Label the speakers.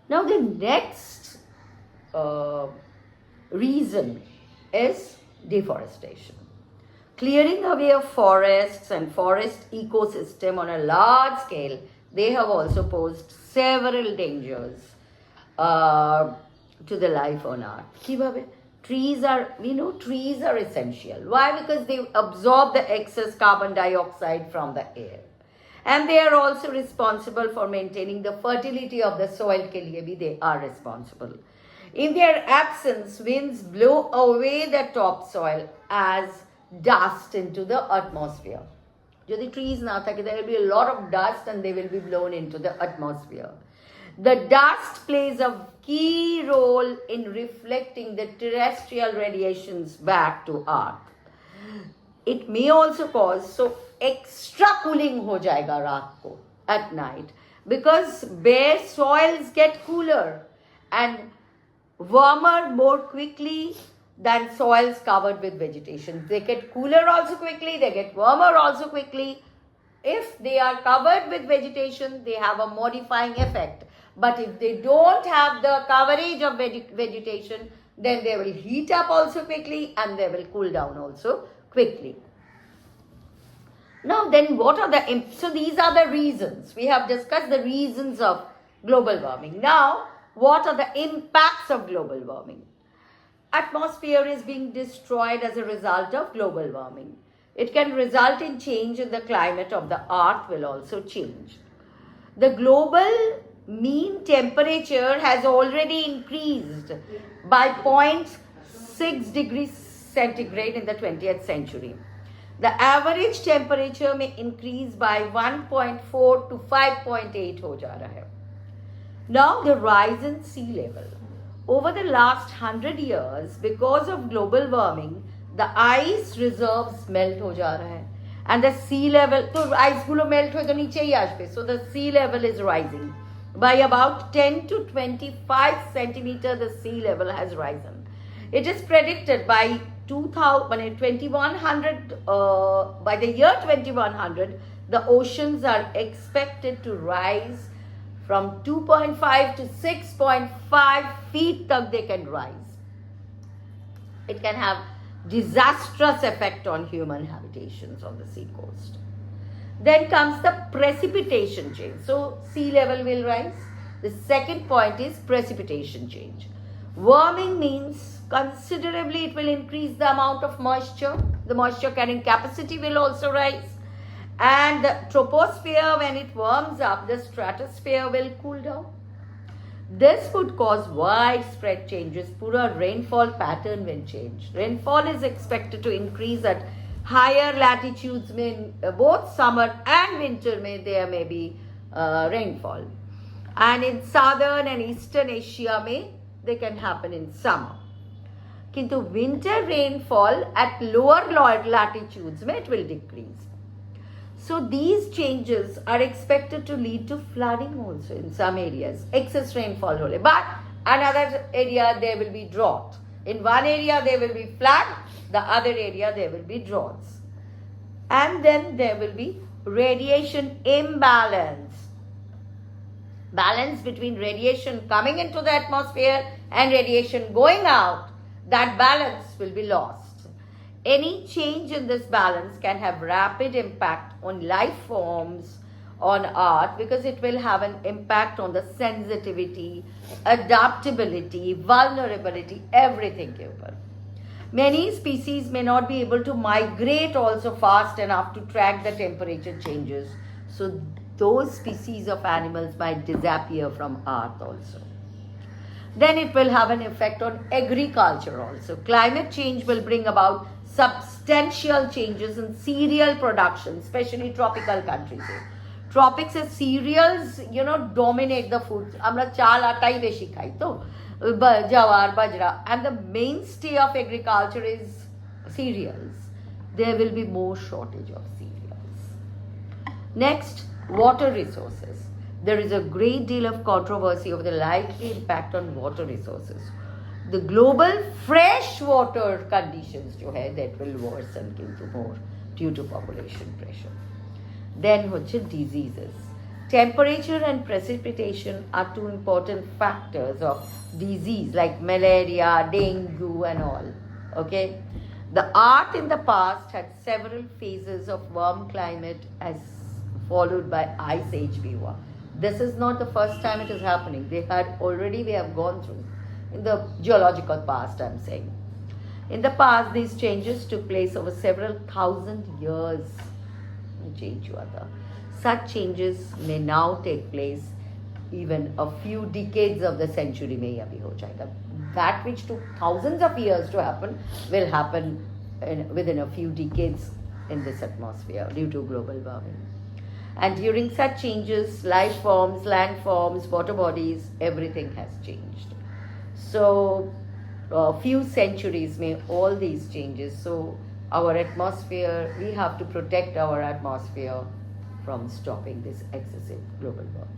Speaker 1: Now the next reason is deforestation. Clearing away of forests and forest ecosystem on a large scale, they have also posed several dangers to the life on Earth. কিভাবে? We know trees are essential. Why? Because they absorb the excess carbon dioxide from the air. And they are also responsible for maintaining the fertility of the soil. के लिए भी they are responsible. In their absence, winds blow away the topsoil as dust into the atmosphere. যদি trees না থাকে, there will be a lot of dust and they will be blown into the atmosphere. The dust plays a key role in reflecting the terrestrial radiations back to Earth. It may also cause extra cooling ho jayega raat ko at night, because bare soils get cooler and warmer more quickly than soils covered with vegetation. They get cooler also quickly, they get warmer also quickly. If they are covered with vegetation, they have a modifying effect. But if they don't have the coverage of vegetation, then they will heat up also quickly and they will cool down also quickly. Now then, so these are the reasons. We have discussed the reasons of global warming. Now, what are the impacts of global warming? Atmosphere is being destroyed as a result of global warming. It can result in change in the climate of the earth will also change. The global mean temperature has already increased by 0.6 degrees centigrade in the 20th century. The average temperature may increase by 1.4 to 5.8 ho ja raha hai. Now the rise in sea level. Over the last 100 years, because of global warming, the ice reserves melt ho ja raha hai. And the sea level, so ice gulo melt hoye to niche hi ashbe. So the sea level is rising. By about 10 to 25 centimeters, the sea level has risen. It is predicted by 2100, by the year 2100, the oceans are expected to rise from 2.5 to 6.5 feet tak they can rise. It can have disastrous effect on human habitations on the sea coast. Then comes the precipitation change. So sea level will rise. The second point is precipitation change. Warming means considerably it will increase the amount of moisture. The moisture carrying capacity will also rise. And the troposphere, when it warms up, the stratosphere will cool down. This would cause widespread changes. Pura rainfall pattern will change. Rainfall is expected to increase at higher latitudes. Both summer and winter there may be rainfall. And in southern and eastern Asia they can happen in summer. Kintu winter rainfall at lower latitudes it will decrease. So these changes are expected to lead to flooding also in some areas. Excess rainfall hole. But another area there will be drought. In one area there will be flood, the other area there will be droughts. And then there will be radiation imbalance. Balance between radiation coming into the atmosphere and radiation going out, that balance will be lost. Any change in this balance can have rapid impact on life forms on Earth, because it will have an impact on the sensitivity, adaptability, vulnerability, everything ke upar. Many species may not be able to migrate also fast enough to track the temperature changes. So those species of animals might disappear from Earth also. Then it will have an effect on agriculture also. Climate change will bring about substantial changes in cereal production, especially tropical countries. Tropics as cereals, dominate the food. Amra chal atai beshi khai to, jawar, bajra, and the mainstay of agriculture is cereals. There will be more shortage of cereals. Next, water resources. There is a great deal of controversy over the likely impact on water resources. The global fresh water conditions that will worsen more due to population pressure. Then diseases. Temperature and precipitation are two important factors of disease like malaria, dengue, and all. Okay? The earth in the past had several phases of warm climate as followed by ice age fever. This is not the first time it is happening. We have gone through in the geological past, I'm saying. In the past, these changes took place over several thousand years. Such changes may now take place even a few decades of the century में अभी हो जाएगा. That which took thousands of years to happen will happen within a few decades in this atmosphere due to global warming. And during such changes, life forms, land forms, water bodies, everything has changed. So, a few centuries may all these changes. So, our atmosphere, we have to protect our atmosphere from stopping this excessive global warming.